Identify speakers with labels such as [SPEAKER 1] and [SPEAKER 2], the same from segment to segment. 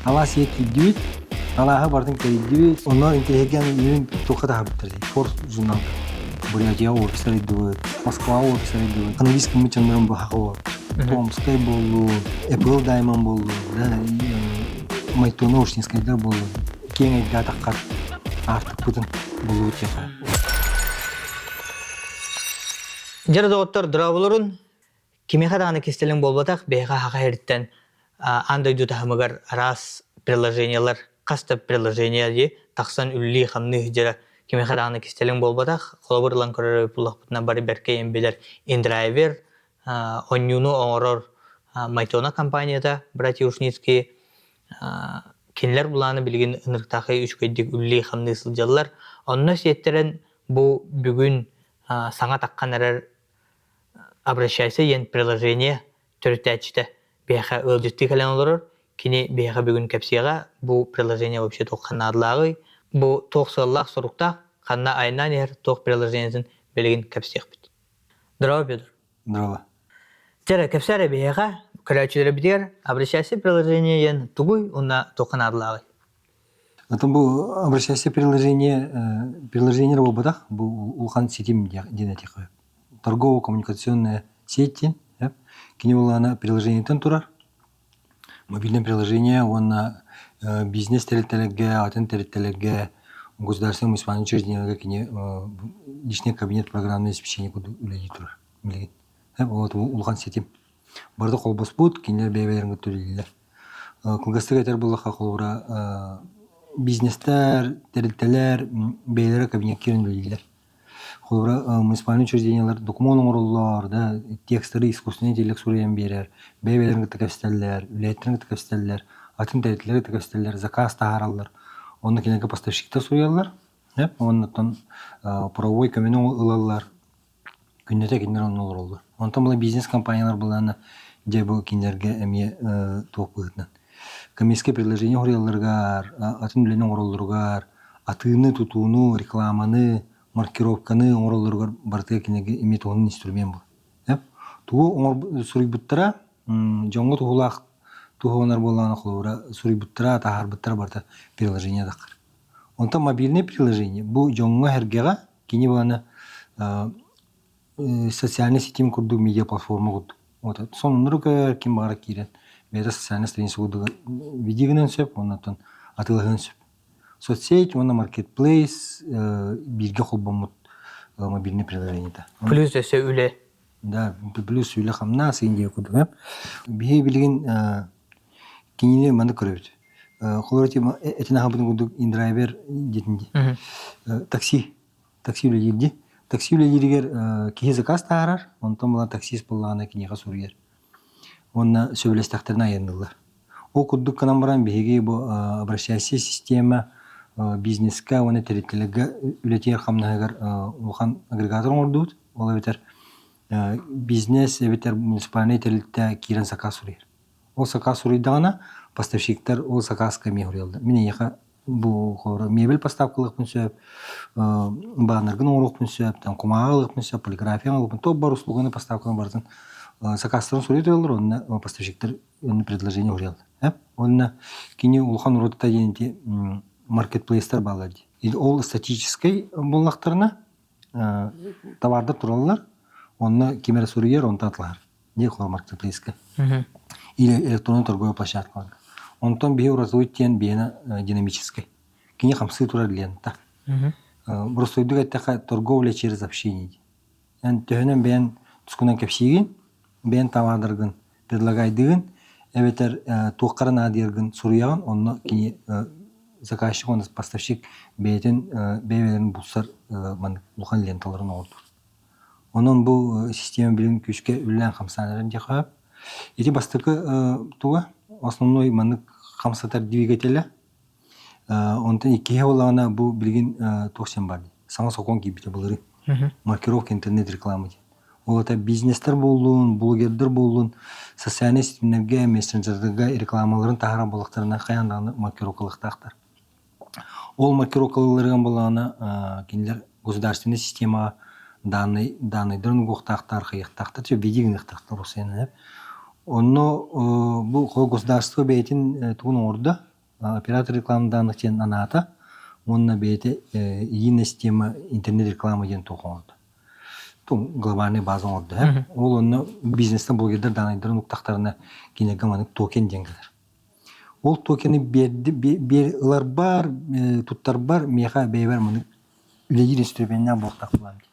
[SPEAKER 1] Ала секи дюит, алаха бартын кайдюит, onlar интеллигент юн тохата хабтер. Форс журнал. Бурятия офисер идут, Москва офисер идут. Английский мы чанмарам бахаво. Томской болу, Apple Diamond болу, да, Майтоно Ушнинскайдар болу. Кең айдатаққар артық бүтін болу өтеға.
[SPEAKER 2] Жары доғыттар дұрабылырын, кемеқадағаны кестелің болбатақ, бейға хақа ерттен андойду тахымыгар раз приложениялар, қаста приложения де, тақсан үлі қамны жары кемеқадағаны кестелің болбатақ, қолабырлан көрі бұлақ бұтына бары бәрке ембелер InDriver, онюну оңырыр Майтона компанияда, братья Ушницкий, кенлер бұланы білген ыныртақы үш көйдік үлі қамны сылжалар. Онына сеттерін бұл бүгін саңа таққан әрір обращайся ен приложение түрттәчті бейха өлдетті кәлен олырыр. Кені бейха бүгін кәпсияға бұл приложение вообще тоққан адылағы. Бұл тоқсыллақ сұрықтақ қанна айынан ер тоқ приложениесін білген кәпсияқ біт. Дұрава, Петр?
[SPEAKER 1] Дұрава.
[SPEAKER 2] Жара кәпсәрі бейха көрәчілері бітер обращайся приложение ен тұғый онна тоққан адылағы.
[SPEAKER 1] Потом был обращайся приложение работах, был улхан сетим динатика. Торгово-коммуникационная сеть, кини была на приложение тентурар. Мобильное приложение, он на бизнес территориалге, атен территориалге, государственном исполнительном учреждении, кини личный кабинет программного обеспечения куда улетит тур. Вот улхан сетим. Барда колбас бут, кини бейверен готовили. Кылгастыга тер было хахолура бизнестер, территориалер, бейлere кабинет керен үлелер. Холбра муниципальный учреждениялар документ оңырулар, да, текстері искусственный интеллект сурайын берер, бейбелерін тәкәпстәлілер, үләйеттерін тәкәпстәлілер, атын тәреттілері тәкәпстәлілер, заказ тағаралар. Оны кенеге поставщикта сураялар, оннан правовой көмені ұлалар, күннете кендер оның олар олар. Онтан бұл бизнес компаниялар бұланы де бұл кендерге әме тоқ бұғытынан. Комиссия приложение хоряларгар, атын үләнен оролларгар, атыны тутуну, рекламаны, маркировканы оролларгар бартыга кенеге имет onun инструмент бу. Тугу оңор сурибуттара, жоңго тухулак тухонар болганы холора сурибуттара тахар буттара барта приложение дакар. Онта мобильный приложение бу жоңго хергега кини бана социальный сетим курду медиа платформа курду. Вот соннурга ким бара кирен. Беда социальный страница курду видигнен сөп, оннан атылган сөп. Соцсеть, он на маркетплейс, бирге холбомут мобильный приложение.
[SPEAKER 2] Плюс өсі үлі.
[SPEAKER 1] Да, плюс үлі қамна, сейінде өкуді. Бейе білген кеніне маңды көрөбіт. Қолырати, әтін аға бұдың күдік InDriver детінде. Такси үлі елді. Такси үлі елігер кейі заказ тағарар, онтан бұла таксист болағына кенеға сұргер. Онна сөбілес тақтарына айындылар. О күдік канам баран бейге бұл обращайся система бизнесқа, оны территориалга үлетер қамнағығар оған агрегатор ордуд. Ол әбетер бизнес, әбетер муниципальный территориалда кирен заказ сұрайыр. Ол заказ сұрайдағына поставщиктар ол заказқа ме құрелді. Мене еқа бұл мебель поставкалық пін сөп, бағанарғын оңыруқ пін сөп, құмағалық пін сөп, полиграфиялық пін, топ бар услуғаны поставканы бардың заказтарын сұрайды олар, оны поставщиктар предложение құрелді. Оны кені улхан уротта денде маркетплейстер балады. Ол статической боллақтарына товарды тұралылар, оны кемері сұрыер, оны татылар. Не құлар маркетплейске. Или электронный торговый площадка. Онтан бейе уразуеттен бейені динамической. Кені қамсы тұрар лента. Бұрыстойдық әттіға торговля через общение. Төхінен бейін түскінен кәпсейген, бейін товардырғын предлагайдығын, әбетер тоққарын адырғын сұрыяғын, оны кені заказчик, он поставщик бейбелерін бұлсар бұлхан ленталарын ордыр. Onun bu система білін күшке үллән қамсанарын де қойып. Еті бастықы туға, основной маңық қамсатар двигателі. Онтан екеге олағына бұл білген тоқсен бар. Саңа соқон кейбіті бұлыры. Маркировка интернет рекламы. Ол ата бизнестер болуын, блогердер болуын, социальный сетімдерге, мессенджердерге рекламаларын тағара болықтарына қаяндағыны маркировкалықтақтар. Ол маркировкалыларған болағына кенілер государственный система данныйдарын гоқтақтар, қияқтақтар, тө бедегінықтақтар осыны. Оны бұл государство бәйтін туын орды, оператор рекламаданных тен аната, онна бейте единая система интернет рекламы ден тоқонды. Тун глобальный база орды. Ол онна бизнестен блогердер данайдырын уктактарына кинегаманык токен денгедер. Ол токені бер бар, туттар бар, меха бейбер мыны үлегир инструментіне болтақ бұламды.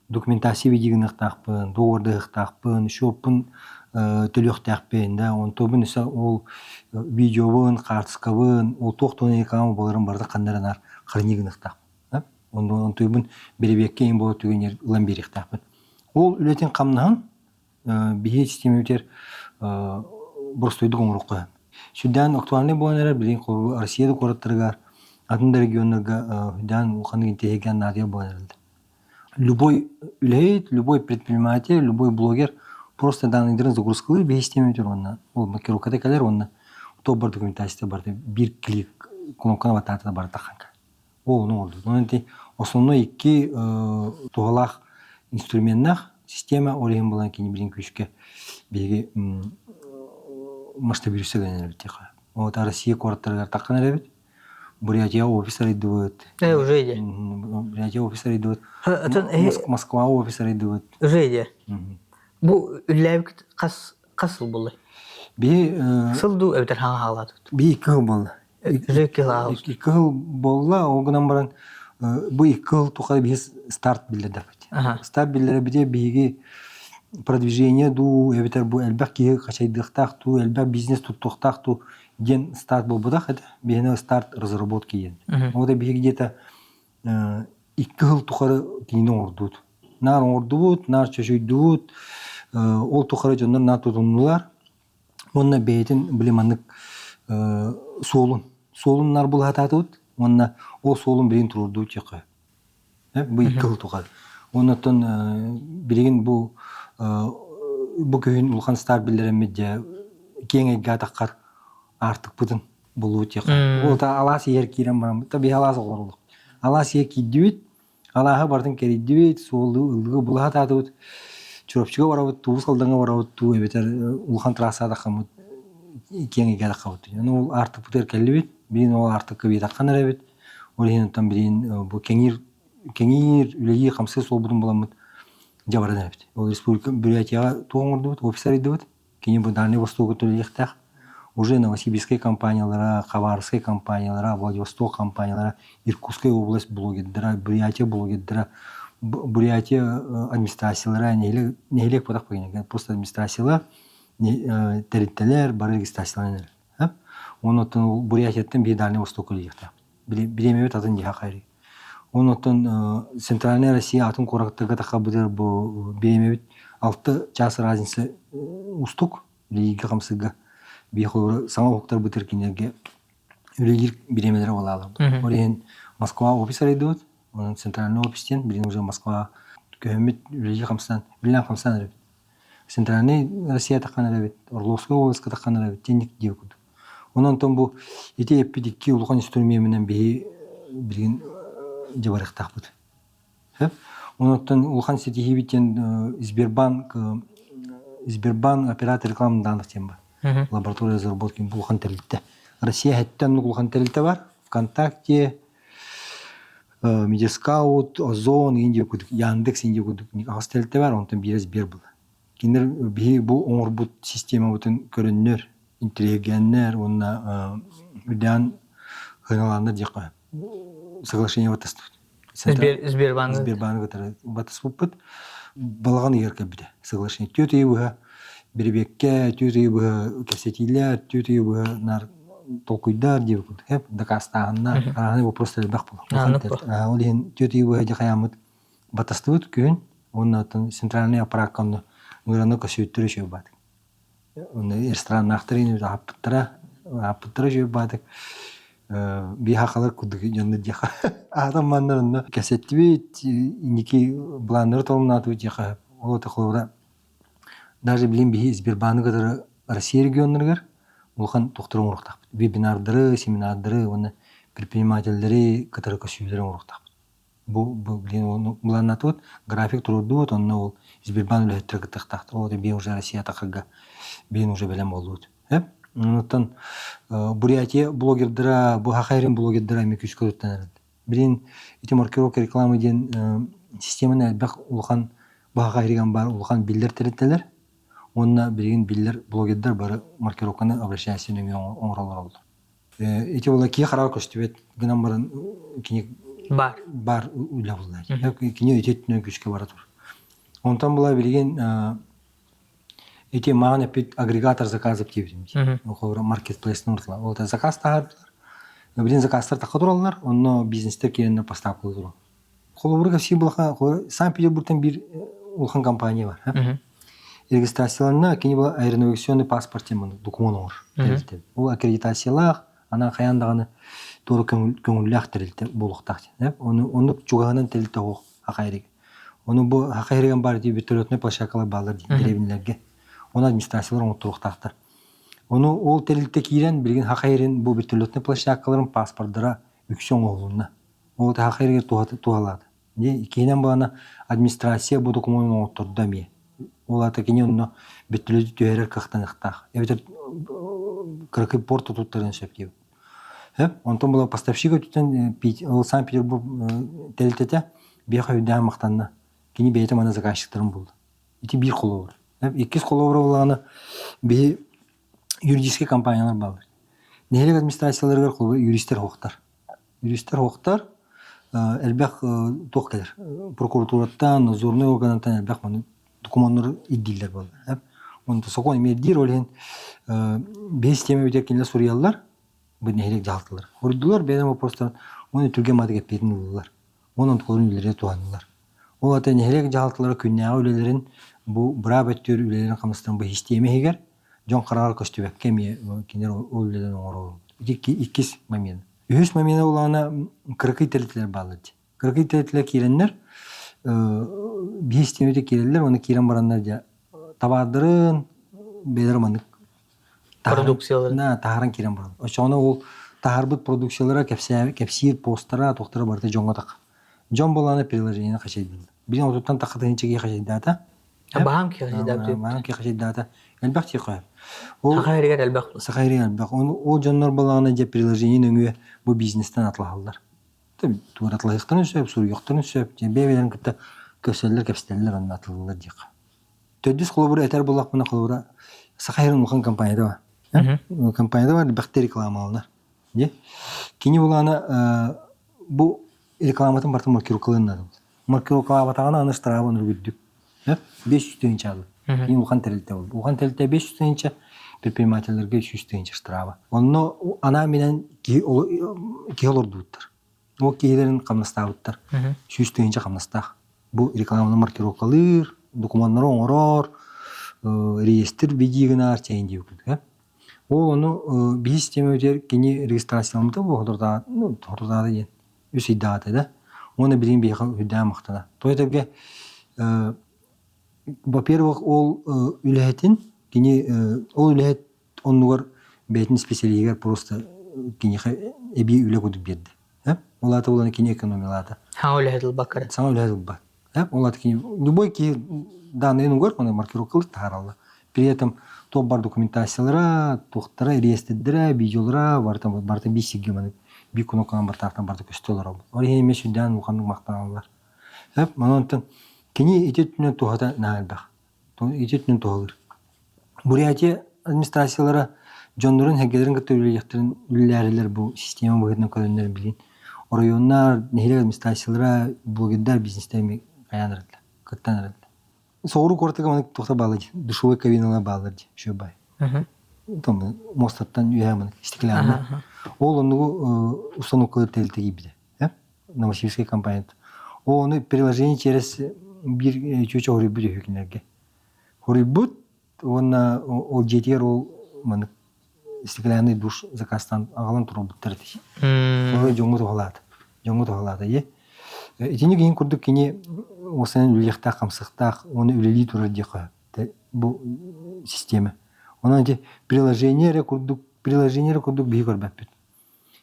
[SPEAKER 1] Документация видигін ұқтақпын, доғырды ұқтақпын, шопын төлөқтақпын, он тобын үсі ол видеовын, қартысқавын, ол тоқтуын екамы боларын барды қандарынар қырынегін ұқтақпын. Он тобын беребекке ең болы түгенер ұлан бері ұқтақпын. Ол үлетен қамнағын бейхет система өтер бұрыстойды қоңырық қойым. Südan aktualne boğanlar bilin ko Rusya'da koratırgar, adında regionlarga Südan ukanın tehlikeli nadia boğanlardı. Любой үлейт, любой предприниматель, любой блогер просто данныйдарын загрузкалар бе система өтер онна. Ол макерокада калер онна. То бар документацияда барды bir клик кнопканы бататыда бар таханка. Ол не oldu. Onun için основной iki тугалах инструментнах система ореген болан кейін билин күшке беге масштабируется генераль тихо. Вот Россия квартиры такая нравится. Бурятия офисеры идут.
[SPEAKER 2] Уже иди.
[SPEAKER 1] Бурятия офисеры идут. Москва офисеры идут.
[SPEAKER 2] Уже иди. Бу үлләбик касыл булды.
[SPEAKER 1] Би
[SPEAKER 2] сылду өтер хаң халат.
[SPEAKER 1] Би ике булды. Ике булды. Огынан баран бу ике тухай без старт билдер. Старт билдер биде биге продвижение ду эбитер бу элбак ки качайдыктак ту элбак бизнес туттуктак ту ген старт бол будак это бене старт разработки ен. Вот биге где-то 2 жыл тухары кине ордут. Нар ордут, нар чөчөйдүт. Ол тухары жондар нар тутунулар. Онна бейтин билеманнык солун нар бул хататут. Онна ол солун билин турду чакы. Бу 2 жыл тухары. Оннан билеген бу күйін ұлған стар білдіремеде кеңе гадаққар артық бұдын болуы тек. Ол та алас ер керем барам. Та бей алас олар олық. Алас ер кейдеует, алаға бардың керейдеует, солды ұлығы бұлға татуыт, чүріпчіге барауыт, туғыз қалдыңа барауыт, ту әбетер ұлған трасада қамыт кеңе гадаққа бұд. Ол артық бұтер кәлі бет, білін ол артық көбейт аққан әрі бет. Ол енеттен білін бұл кеңір үлегі қамсы сол бұдын боламыд. Жабардан әбет. Ол республика Бурятияға туғын орды бұд, офисар еді бұд. Кені бұл Дальний Восток төлелектәқ. Уже Новосибирская компаниялара, Хабаровская компаниялара, Владивосток компаниялара, Иркутская область блогеддера, Бурятия блогеддера, Бурятия администрациялара, нехелек потақ пойын. Просто администрациялар, территориялар, бары регистрациялар. Онын Бурятияттен бей Дальний Восток төлелектәқ. Білемебет атын деға қайры. Онын Центральная Россия атын қорақтыға таққа бұдыр бұл беремебет 6 час разница устук, лиги қамсыға бейхойыры сама оқтар бұтыр кенерге үлегер беремелері олалым. Ореген Москва офисар еді өт, оның Центральный офистен, білген уже Москва көмет үлегер қамсыдан, білген қамсыдан әребет. Центральный Россия таққан әребет, Орловская обласка таққан әребет, тенік деу күді. Онын тон бұл ете еппедекке ұлған инструментімен білген жабарықтақ бұд. Онын ұлған сетихи біттен Сбербанк оператор рекламын даңдық тем бар. Лаборатория разработки ұлған тәрілітті. Россия әттен ұлған тәрілітті бар. ВКонтакте, Медискаут, Озон, Яндекс, ағыз тәрілітті бар. Онын бір Сбер бұл. Кендер бұл оңыр бұл система бұтын көріннер, интеллигеннер, онына үдән ғыналандар деқа. Соглашение ватастыд. Сбербанк ватастыд бұд. Балаған ерке біде. Соглашение. Төтей бұға беребекке, төтей бұға кәсетейлер, төтей бұға нар толкуйдар деп бұд. Дакастағынна. Араны бұл просто әлбәқ бұл. Ол ең төтей бұға де қаямыд ватастыд күйін. Оның атын центральный аппарат қамды мұйраны көсеттірі жөй бадық. Оны ресторан нақтырын аппыттыра жөй бадық. Бейхақалар күдігі жанды деқа. Адам мандарында кәсетті бейт, неке бұландыры толымнаты деқа. Ол өті қойыда. Даже білен бейі Сбербаны қадары Россия регионларғар, олған тоқтырын ұрықтақ. Вебинардары, семинардары, оны предпринимательдері қадары көсүйдері ұрықтақ. Бұл бұландаты өт, график тұрды өт, онына ол Сбербан үлеттірі қытықтақты. Ол өте бейін уже Россия тақыға, бейін уже білем олды өт. Онуттан Бурятия блогердера, бу хакайрин блогердера ми күч көрөттөн. Билин ити маркировка реклама ден системаны албак улхан бу хакайриган бар улхан биллер тереттелер. Онна билген биллер блогердер бары маркировканы обращайся нөмө оңролор болду. Ити бола ки карар көстүбөт гынан барын кини бар уйла булды. Кини өтөтүнө күчкө бара тур. Онтан була билген эти маны пит агрегатор заказов тибдим. Охора маркетплейс нуртла. Вот заказ тагар. Билин заказтар такка тураллар, онно бизнестер киренне поставка кылдыру. Холобурга все булха, Санкт-Петербургтан бир улхан компания бар. Регистрацияларына кини була аэронавигационный паспорт теманы документ бар. Ол аккредитациялах, ана каяндаганы туры көңүллах терилте булуктак. Оны чугаганан терилте ок акайрыг. Оны бу акайрыган бар дип битөрөтне площадкалар балдар деревнелерге. Оны администрациялар онтуруктактар. Оны ол терилте кирен билген хакайрын бу битөлөтне площадкаларын паспорттара үксөн оолунна. Ол хакайрыга туалады. Кейинен бана администрация бу документын отурда ме. Ол ата кини онно битөлөтү төөрөр кактанактак. Эбитер кракы порту туттарын сөптү. Онтон була поставщик өтүтен ол Санкт-Петербург терилтете бияка үдө мактанна. Кини бейте мана заказчиктарын болду. Ити бир колу бар. Иккис колу болганы би юридический компаниялар бар. Нелек администрацияларга колу юристтер хоктар. Юристтер хоктар элбек ток келер. Прокуратураттан, надзорный органдан элбек маны документтер иддилер болду. Онда сокон медир олен бес теме өтекенлер сурыялар. Бу нелек жалтылар. Урдулар бенем вопростан оны түрге мадыга кетин улар. Онун колун илере туанылар. Ол ата нелек жалтылар күннәгә үлелерин бу брабеттер үлелерин камыстан бу системе егер жон карар көстүбөк кеме кинер үлелерин оңору. Иккис момент. Үс момент улана кыркый телетлер балды. Кыркый телетлер киреннер бу системеде кирелер, оны кирен барандар жа табадырын бедерманы
[SPEAKER 2] продукциялар.
[SPEAKER 1] Тахаран кирен бар. Ошоны ол тахарбыт продукциялара кепсир постара токтора барда жонго так. Жон боланы приложение кашайды. Билен отуттан такытынчыга кашайды.
[SPEAKER 2] Баам ки кашайды.
[SPEAKER 1] Баам ки кашайды. Элбак ти кой.
[SPEAKER 2] Сахайрыгар элбак.
[SPEAKER 1] Сахайрыгар элбак. Ол жоннор боланы же приложение өңү бу бизнестен атлаалар. Тур атлайыктан сөп, суруяктан сөп, же бебелерин кытта көсөллөр кепстеллер аны атлалар дик. Төдүс колобур этер болак мына колобура Сахайрын улхан компанияда бар. Компанияда бар бактери рекламалар. Кини буланы бу рекламатын бартын маркировкаланады. Маркировка батагана аны штрафын үргүдүк. 500 тыйынча алды. Кини улхан терилте болду. Улхан терилте 500 тыйынча предпринимательлерге 300 тыйынча штрафы. Онно ана менен киолордуттар. Ол киелерин камнастабыттар. 300 тыйынча камнастак. Бу рекламаны маркировкалыр, документтер оңорор, реестр бидигина арчайын деп күдүк. Ол оны би система өтер кини регистрациялымды бу торда ден. Үсүй даты да. Оны билин бейха үдә мактана. Тойтерге во-первых, ол үләһетин кини ол үләһет оннугар бетин специалигер просто кини эби үлә күдүк берди. Ол ата уланы кини экономиялады.
[SPEAKER 2] Ха үләһет бакар.
[SPEAKER 1] Саңа үләһет бар. Ол ата кини любой ки данные угар оны маркировкалык тааралды. При этом топ бар документациялара, тоқтара, реестрдера, видеолара, барта бисиге маны бик кунокан бар тартан барда көстөлөр. Ор эме шүдән уханның мактаналар. Манонтан кини итетүнөн тухата наалбак. Итетүнөн тухалыр. Бурятия администрациялары жондорун хегелерин көтөрүлөктөрүн үлләрелер бу система бөгөтүнөн көрүнөр билин. Районнар, нехиле администрациялары блогердар бизнестеми каянырды. Кыттанырды. Соғыру кортыға маны тоқта балады. Душевой кабиналар балады. Шөбай. Там мостаттан үйәмін стеклянна. Ол онығы установкалар тәлтігі біде. Новосибирская компания. Ол оны приложение через бір чөчі хориббут өкінерге. Хориббут, ол жетер ол маны стеклянный душ заказтан ағалан тұру бұттар деші. Ол жоңғы тоғалады. Жоңғы тоғалады. Итини кейін күрдік кені осының үлектақ, қамсықтақ, оны үлелей тұрар деқі. Бұл система. Онан де приложение күрдік бейі көрбәп бет.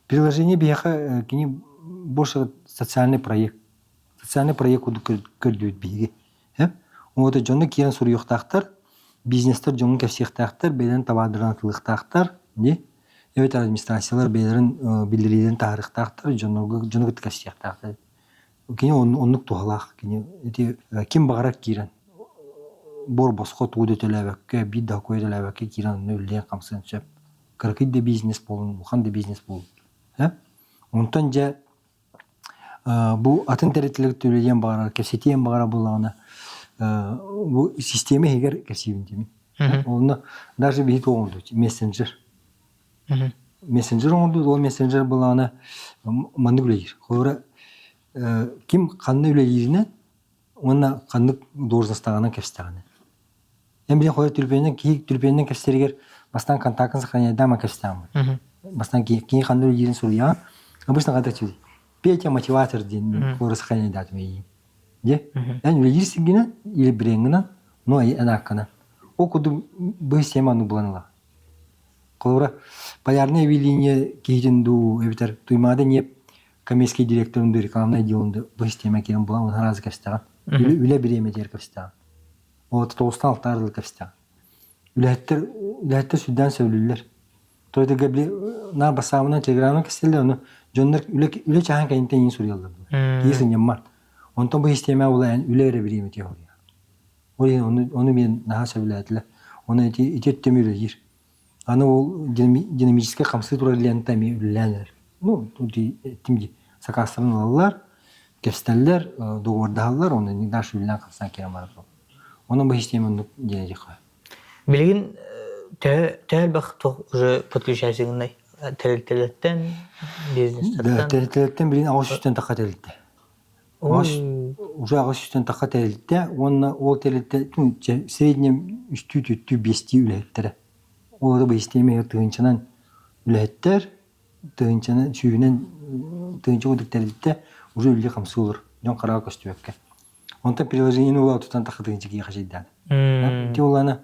[SPEAKER 1] Приложение бейіға кені больше социальный проект. Социальный проект күрдік көрдік бейге. Оңғыда жоңғы керін сұры yoқтақтар, бизнестер жоңғы кәпсектақтар, бәйлен табадыран атылықтақтар, не? Evet администрациялар бейлерин билдириден тарихтактар, жонугут кастияктактар. Кини оннук тухалак, кини эти ким багарак кирен. Бор боско тууда төлөбөккө, бир да көйдөлөбөккө кирен нөлден камсын сөп. Кыркыт да бизнес болун, ухан да бизнес болун. Онтон же бу атын теретилик төлөден багара, кесетен багара булагына бу система эгер кесибин. Оны даже бит оңду, мессенджер. Мессенджер оңду, ол мессенджер булагына маны билер. Хора ким кандай билеринен, оны кандай должносттагына кепстагына. Эмбилен хора түрпенен кепстеригер бастан контактын сохранять дама кепстагына. Бастан кийин кандай билерин сурия. Обычно когда чуди. Петя мотиватор ден хора сохранять датмей. Де? Yani bilirsin или бренгена, но анакана. Окуду бу системаны буланыла. Колора полярное видение кейденду эбитер туймада не коммерческий директорунду рекламный отделунду бу система керен була, он разы кепстаган. Үле биреме дер кепстаган. Вот толстан алтарлы кепстаган. Үлеттер сүдден сөйлүлөр. Тойда габли на басамына телеграмна кестелде, оны жондар үле чахан кайынтен ин сурьялдар. Кейсин яммар. Онтон бу система була үлере биреме теория. Onu мен наха söylediler. Onu итеттемир жир. Аны ол динамический камсы тура лентами үлләнер. Ну, туди тимди сакастырналар, кепстеллер, договордалар, оны не даш үллән калсан керем бар. Оның бу системаны денег кой.
[SPEAKER 2] Билген тәл бак уже подключайсыңдай. Телеттен бизнестен.
[SPEAKER 1] Да, телеттен билин агыштан такателди. Уже агыштан такателди. Ол телетте в среднем 3-5 үлеттер. Олар бу системага тыгынчанан үлеттер, тыгынчанан сүйүнөн тыгынча удуктерди уже үле камсы болор. Жон карак көстүбөккө. Онта приложение ула тутан такытыгынча ки кашыйдан. Ти уланы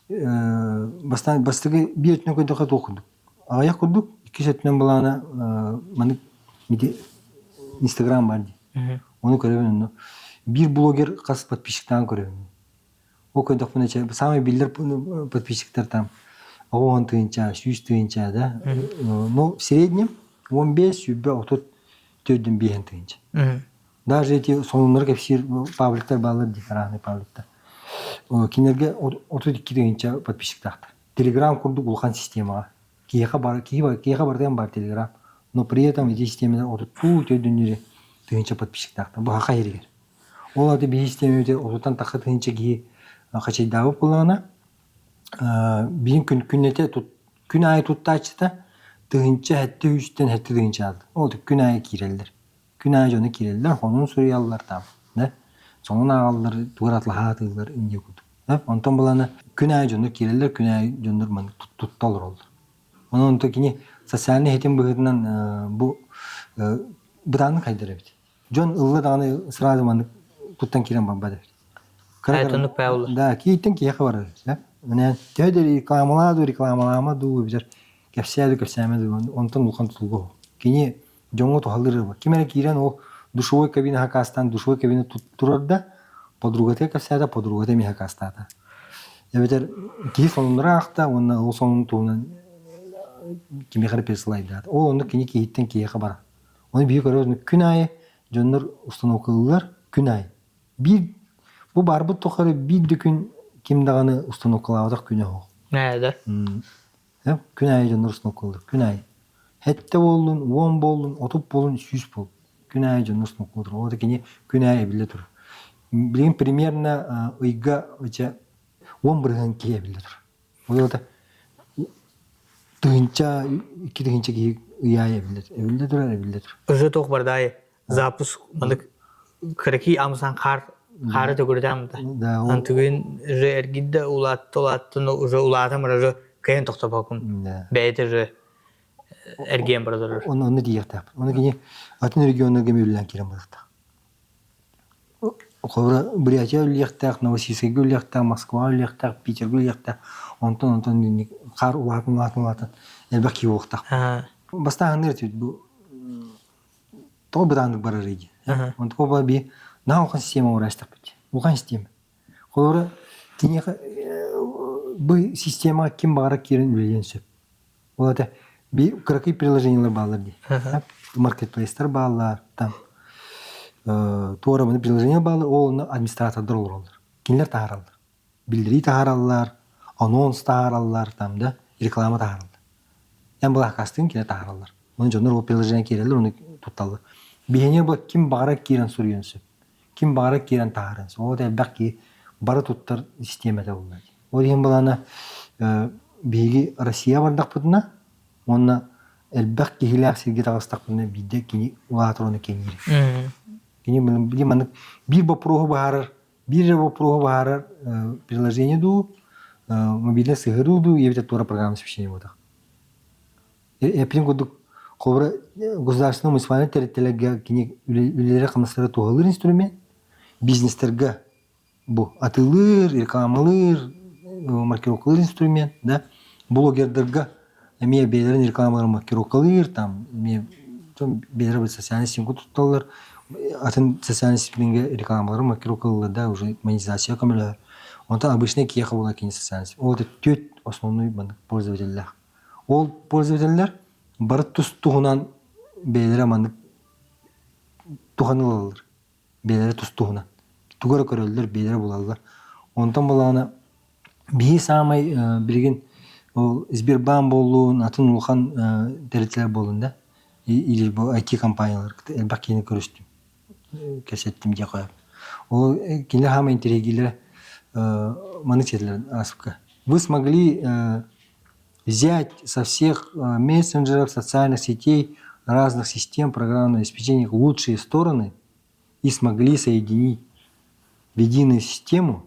[SPEAKER 1] бастыгы биетне көйдөкө окудук. Аяк курдук, 2 сеттен буланы маны Instagram бар ди. Onu көрөбүн. Bir блогер кас подписчиктан көрөбүн. О көйдөк мына самый билдер подписчиктер там 10 тыйынча, 100 тыйынча, да. Но в среднем 15-30 төдөн бейен тыйынча. Даже эти сонундар кепсир пабликтер балар ди, разный пабликтер. Кинерге 32 тыйынча подписчиктар. Telegram курдук улхан системага. Кийга бардыган бар Telegram. Но при этом эти системада 30 төдөнүрү тыйынча подписчиктар. Бу хака эргер. Ол ады бей системеде 30-тан такы тыйынча ки качайдабы булгана. Бин күннете күн ай туттачта тыгынча хетте 3-тен хетте тыгынча алды. Ол күн ай кирелдер. Күн ай жону кирелдер, хонун сурьяллар там, да. Сонун агаллар тугратлы хатылар инде куду. Да, онтон буланы күн ай жону кирелдер, күн ай жондар ман тутталыр олду. Онун токини социальный хетим быгынан бу бутаны кайдырабыт. Жон ыллы даны сразу ман туттан кирен бамбады.
[SPEAKER 2] Айтынып паулы.
[SPEAKER 1] Да, кейтен кияка бар, да. Менен төдө рекламалама ду бизер кепсәмәде онтон улхан тулго. Кини жоңго тухалдыры бар. Кимере кирен ол душевой кабина хакастан душевой кабина турарда подругате кепсәдә подругате ми хакастата. Бизер ки сонунракта онна ол сонун туунан киме хәр перслайда. Ол онны кини кейтен кияка бар. Оны бий көрөз күн айы жоннор установкалар күн айы. Бу барбыт тохары бир күн кимдаганы установкалаадак күнө хо.
[SPEAKER 2] Да.
[SPEAKER 1] Күн айы жоннор установкалар күн айы. Хетте болдун, 10 болдун, 30 болдун, 100 болдун. Күн айы жоннор установкалар. Ода кини күн айы биле тур. Билген примерно ыйга 10 бирген кие биле тур. Ода тыгынча, 2 тыгынча ки ыйая биле тур.
[SPEAKER 2] Уже тох бардай запуск мандык кырки амсан Хары төгүрдәм да. Антыгын же эргидде улаттын уже улатам уже кайын токтопакым. Бәйте же эрген бардыр.
[SPEAKER 1] Оны диектап. Оны кини атын регионга мөллән кирен бардык. Хора Бурятия үлектак, Новосибирск үлектак, Москва үлектак, Питер үлектак. Онтон кар улатын. Элбак ки уктак. Бастаган эртет бу. Тобрандык бар реги. Онтон ба би науқан система уğraştık bit. Уған система. Қолора кенеға бұл система кем бағарак керін үлген сөп. Ол это bir кыракый приложениялар балар ди. Маркетплейстер балар там. Туора мына приложение балар, ол администратордор олар. Кинлер тааралар. Билдири тааралар, анонс тааралар там да, реклама тааралар. Ян була кастын кине тааралар. Оны жонор ол приложение керелер, оны тутталар. Бихенер бу ким бара кирен сурыйынсы. Ким бара кирен таарынсы. Ол да бакки бара туттар системада болду. Ол ем буланы биги Россия бардак бутна, онна элбак кихилак сирге тагыстак бутна бидде кини улатроны кенери. Кини билим бир вопросу бар, приложение ду, мобильный сыгыру ду, и это тура программа обеспечения вот так. Я прям году кобра государственного муниципального территориального кини үлелер камастары тугалыр инструмент, бизнестерге бу атылыр, рекламалыр, маркировкалыр инструмент, да, блогердерге эме бейлерин рекламаларын маркировкалыр, там бейлер социальный сеть тутталар, атын социальный сетьинге рекламаларын маркировкалыр, да, уже монетизация камелер. Он там обычно кияха була кини социальный сеть. Вот это основной пользователь. Ол пользовательлер бары тустугунан бейлере мандык туханылалар. Бейлере тустугунан. Тугара көрөлдөр бейлере булалар. Онтан буланы бии самай билген ол Сбербанк болуун, атын улхан территориялар болуун да. Или бу IT компаниялар элбак кени көрүштүм. Кесеттим де коюп. Ол кине хама интерегилер манычерлер асыпка. Вы смогли взять со всех мессенджеров, социальных сетей, разных систем программного обеспечения лучшие стороны и смогли соединить в единую систему.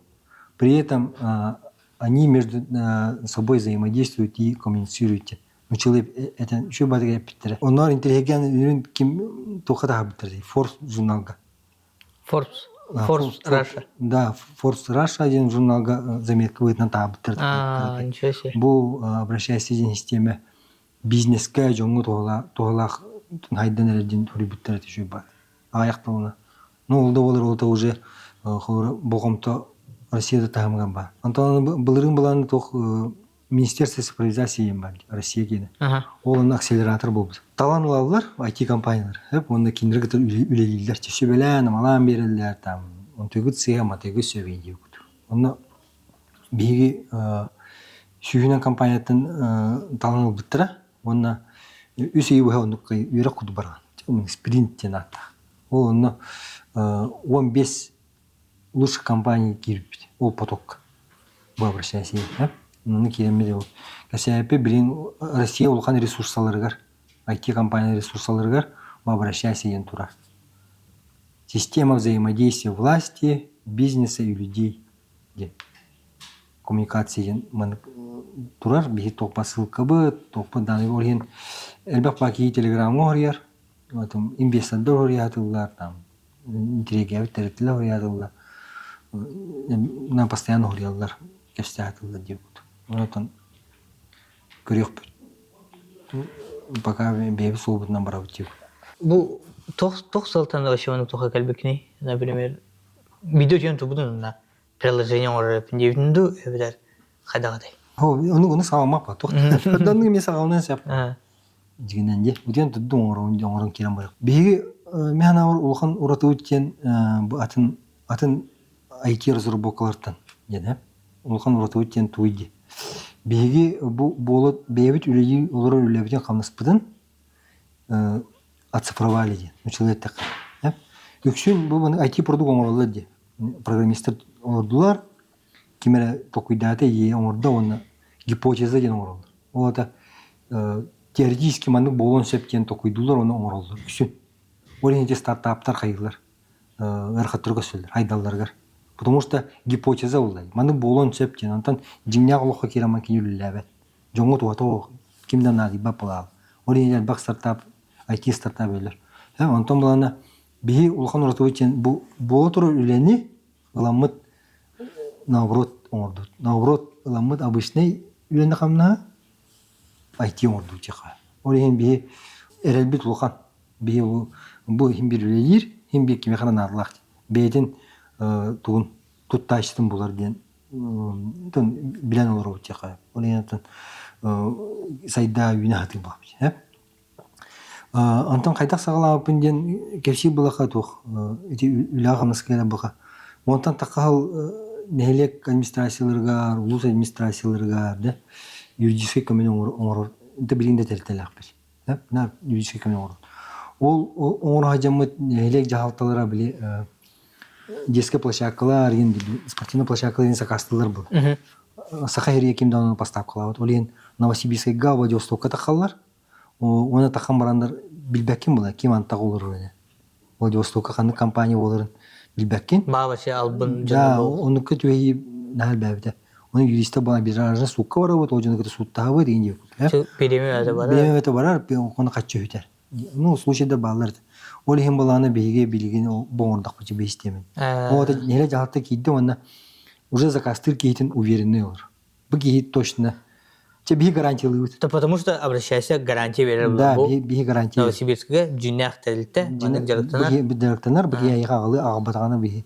[SPEAKER 1] При этом они между собой взаимодействуют и коммуницируют. Ну, человек, это еще бадага питер. Он интеллигентный, кем только так питер. Forbes журналга. Forbes Russia. Да, Forbes Russia один журналга заметка будет на таб питер.
[SPEAKER 2] Ничего себе.
[SPEAKER 1] Бу обращаясь к единой системе бизнеске жоңу тоғалақ хайдан әрден тури питер это еще бар. Аяқтауына. Ну, ол да уже боғымта Россияда тағымған бар. Антон былырын бұланы тоқ Министерство цифровизации бар, Россия кені. Олың акселератор болды. Талан ұлалылар, IT компаниялар. Онда кендері күтір үлелейлер. Сөбелән, малан берілдер, там, он төгіт сыйам, төгіт сөбейін деу күтір. Онда бейгі сүйінен компаниятын талан ұл біттіра, онда өз үй бұға ондыққа үйрек құды барған. Спринттен атта. Ол онда 15 лучших компаний киріп бейді. Ол поток. Бұл обращаясь. Оны керемеді ол. Кәсәйіпі білін Россия олған ресурсаларығар, IT компания ресурсаларығар, обращаясь ен тура. Система взаимодействия власти, бизнеса и людей. Коммуникация ен турар, бейі тоқпа ссылка бы, тоқпа данный орген. Әлбәк баки телеграммы орияр, инвестадор ориятылар, интерегия тәреттілі ориятылар. На постоянно ориялар, кәпстәтілер деп. Онотон көрек бір. Пока бейбі солбытынан бара өтеу.
[SPEAKER 2] Бұл тоқ салтанда вашеваны тоқа кәлбекіне, например, видео түйен тұбыдың приложение орар әпінде өтінді өбідер қайдағадай.
[SPEAKER 1] Оны сағалмақ ба, тоқтанның мен сағалынан сәп. Дегеннен де, өтен тұдды оңырын керен барық. Бейгі мен ауыр олған ұраты өткен атын IT разработкалардан, олған ұраты өткен туйды. Беги болот бебит үлеги олар үлебитен камныспыдын оцифровали ди. Училет так. Үксүн бу IT продукт оңорлар ди. Программисттер олардылар. Кимере токуйдаты е оңорда оны гипотеза ден оңорлар. Ол ата теоретически маны болон септен токуйдулар оны оңорлар. Үксүн. Оренде стартаптар кайгылар. Архаттырга сөйлөр, айдалларгар. Потому что гипотеза улай. Маны болон септен, антан жимняк лоха кераман кинюлләбәт. Жоңго туато кимден нади бапалал. Оренде бак стартап, IT стартап өйлөр. Антан буланы бии улхан уратуучен бу болотур үлени ыламыт наоборот оңорду. Наоборот ыламыт обычный үлени камна IT оңорду чака. Орен бии эрелбит улхан. Бии бу химбир үлелир, химбир кимехана надлах. Бейден тугун туттайчтын булар ден билен олор өтөкай. Олентен сайда үйіне хаты бап. Антон қайтақ сағала апынден кепси бұлақа тоқ, үлаға мысқайла бұға. Онтан таққал нәлек администрацияларға, улус администрацияларға, юридический көмені оңырыр, это білінде тәлтәлі ақпыр. Нар юридический көмені оңырыр. Ол оңыр хажамыт нәлек жағалталара біле детский площадкалар, спортивный площадкалар сақастылар бұл. Сақайрия кемді оны поставкалар. Ол ең Новосибирскайға, Владивостокқа таққалар. Оны таққан барандар білбәккен бұла, кем антақ олыр. Владивостокқа қанды компания оларын билбәккен.
[SPEAKER 2] Бабашы албын
[SPEAKER 1] Да, оны көт өйі нәл бәбіді. Оны юристі бана бір аржын суққа бара бұд, ол жаны көті суттағы бұд, деген деп.
[SPEAKER 2] Береме өті барар?
[SPEAKER 1] Береме өті барар, оны қатшы өтер. Ну, случайда балар. Ол ең баланы бейге білген боңырдақ бұчы бейстемін. Ода неле жағатта кейді, оны уже закастыр кейтін уверенный олар. Бұл кейт точно. Тебе бейге гарантиялы өт.
[SPEAKER 2] Потому что обращайся к гарантии верер.
[SPEAKER 1] Да, бейге гарантия.
[SPEAKER 2] Новосибирскіге жүнәқ тәлітті, мәнік жарықтанар.
[SPEAKER 1] Жарықтанар, бейге айға ағылы ағабатағаны бейге.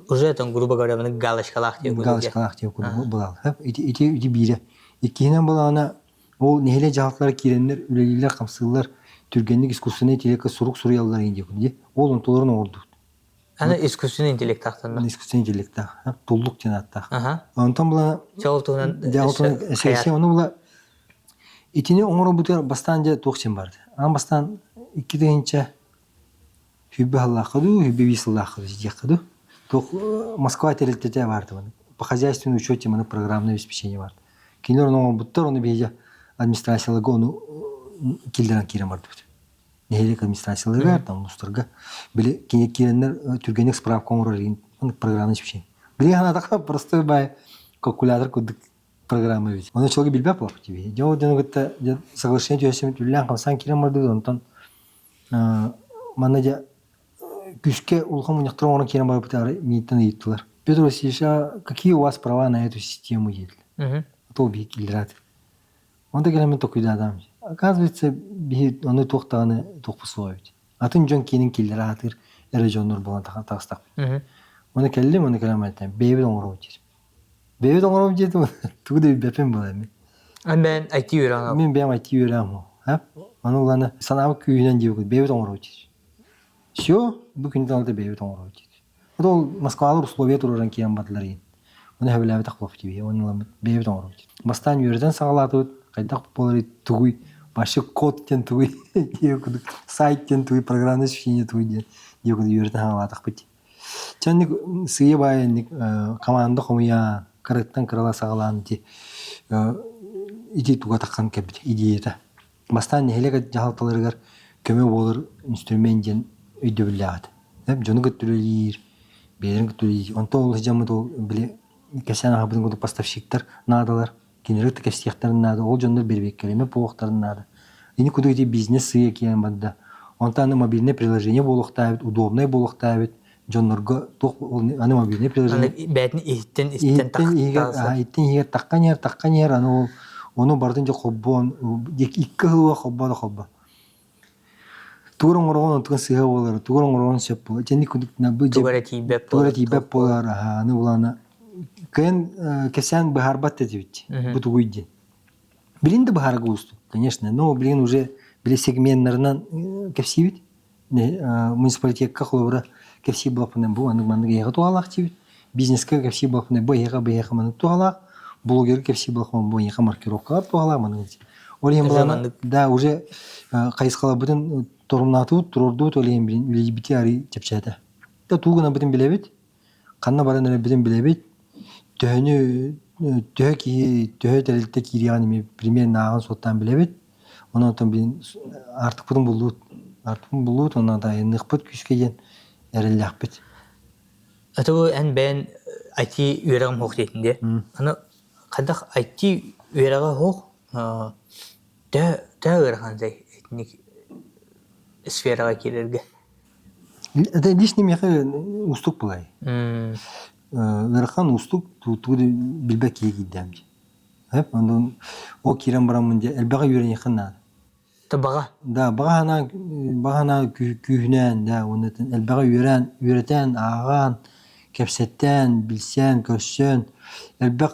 [SPEAKER 2] Уже это, грубо говоря, мәнік галашкалақ деу.
[SPEAKER 1] Галашкалақ деу бұлал. Ити бейре. Еккенен бұлағына ол неле жағатылар керенлер, үлелілер, қамсығылар, түргенлік искусственный интеллекті сұруқ сұриялар еңде. Ол онтоларын орды.
[SPEAKER 2] Ана искусственный интеллект тақтан.
[SPEAKER 1] Искусственный интеллект тақ. Тұлдық ден аттақ.
[SPEAKER 2] Онтан
[SPEAKER 1] бұла... Жағылтығынан әсіресе оны бұла... Итіне оңыры бұтыр бастан де тоқсен барды. Ан бастан 2 дегенше хүбі аллақыду, хүбі вис аллақыду жекіду. Москва терілтете барды. По хозяйственному учете мұны программное обеспечение барды. Кейлер оңыр бұттыр, оны бейде администрациялығы оны келдерін керен барды. Нехелек администрациялығы, там ұстырға. Біле кенек керенлер түргенек справка оңыры рейін, оны программное обеспечение. Біле ғана таққа простой бай калькулятор көдік программа ведь. Он человек билбя плохо тебе. Дело это соглашение тюрьмы тюрьман хамсан кирам марды онтон. Манадя күшке улхам уняқтыр оны кирам барды бітары миттен еттілер. Петр Васильевич, какие у вас права на эту систему едли? Это убить или Он так элемент только да. Оказывается, он и тохтаны тохпусловить. А ты ничего кинен киллератыр, эрежоннор болан тағыстақ. Оны келлем, оны келем айтам. Бейбіт оңырау тер. Бейбіт оңырау жетім, туғыда бәпен болайым.
[SPEAKER 2] Мен айти үйрен.
[SPEAKER 1] Мен бәм айти үйрен. Оны оланы санабы күйінен деугі, бейбіт оңырау тер. Все, бұл күнді алды бейбіт оңырау тер. Ол Москвалар условия тұрыран кейін батылар ең. Оны әбіләбі тақлып тебе, оны бейбіт оңырау тер. Бастан үйерден сағалаты қайдақ болар туғый, башы кодтен туғый, сайттен туғый, программный обеспечение туғый деугі үйерден сағалатық біті. Чанник сые байник команда хомия караттан крала сагалан ти иди туга таккан кебит идеята. Бастан нехелеге жалталарыгар көмө болор инструментен өйдө билат. Жону көтүрөлөр, берин көтүрөлөр. Онто ол жамы то биле кесен хабын год поставщиктар надалар. Генерат кесияктар нада, ол жондар бербек келеме поохтар нада. Ини кудуйти бизнес сые киен банда. Онтаны мобильное приложение болохтабит, удобное болохтабит. Джоннорго тох аны мобильный приложение.
[SPEAKER 2] Бәтин иттен тақтазы.
[SPEAKER 1] Иттен егер таққан ер, оны бардың же қоббон, екі хылуа қобба. Туғырын ғырған онтығын сыға болар, туғырын ғырған сөп болар.
[SPEAKER 2] Туғыры тейбәп
[SPEAKER 1] болар. Аны оланы. Кән кәсен бұхарбат дәдебет, бұты ғүйден. Білінді бұхарға ұсты, конечно, но білген уже біле сегментнарынан кәпсейбет. Муниципалитетка қолыбыра кәпсей бұлапынан бұл, аны маңды еға туғалақ дейбет. Бизнеске кәпсей бұлапынан бұл еға маңды туғалақ. Блогер кәпсей бұлапынан бұл еға маркировкалар туғалақ маңды. Ол ең бұланы, да, уже қайысқала бұтын тұрымнаты бұт, тұрорды бұт, ол ең білін, үлейді біте арый тепчәді. Туғына бұтын білебет, қанна баран әрі бұтын білебет, төхі тәрілтті кирияны примерно ағын соттан білебет, оны отын білін артық бұтын бұлуыт. Артын бұлуыт, оны да еннық бұт күшкеден әрілі ақпет.
[SPEAKER 2] Это бұл ән бән айти үйерағым хоқ дейтінде. Аны қадақ айти үйераға хоқ да үйераған зай этник сфераға келерге.
[SPEAKER 1] Это лишний меқы ұстық бұлай. Үйераған ұстық тұғыды білбәк егейдемді. О керен барамын де әлбәға үйерен еқін нады.
[SPEAKER 2] Баға?
[SPEAKER 1] Да, бағана күйінен, да, онытын әлбәға үйретен, аған, кәпсеттен, білсен, көрсен, әлбәқ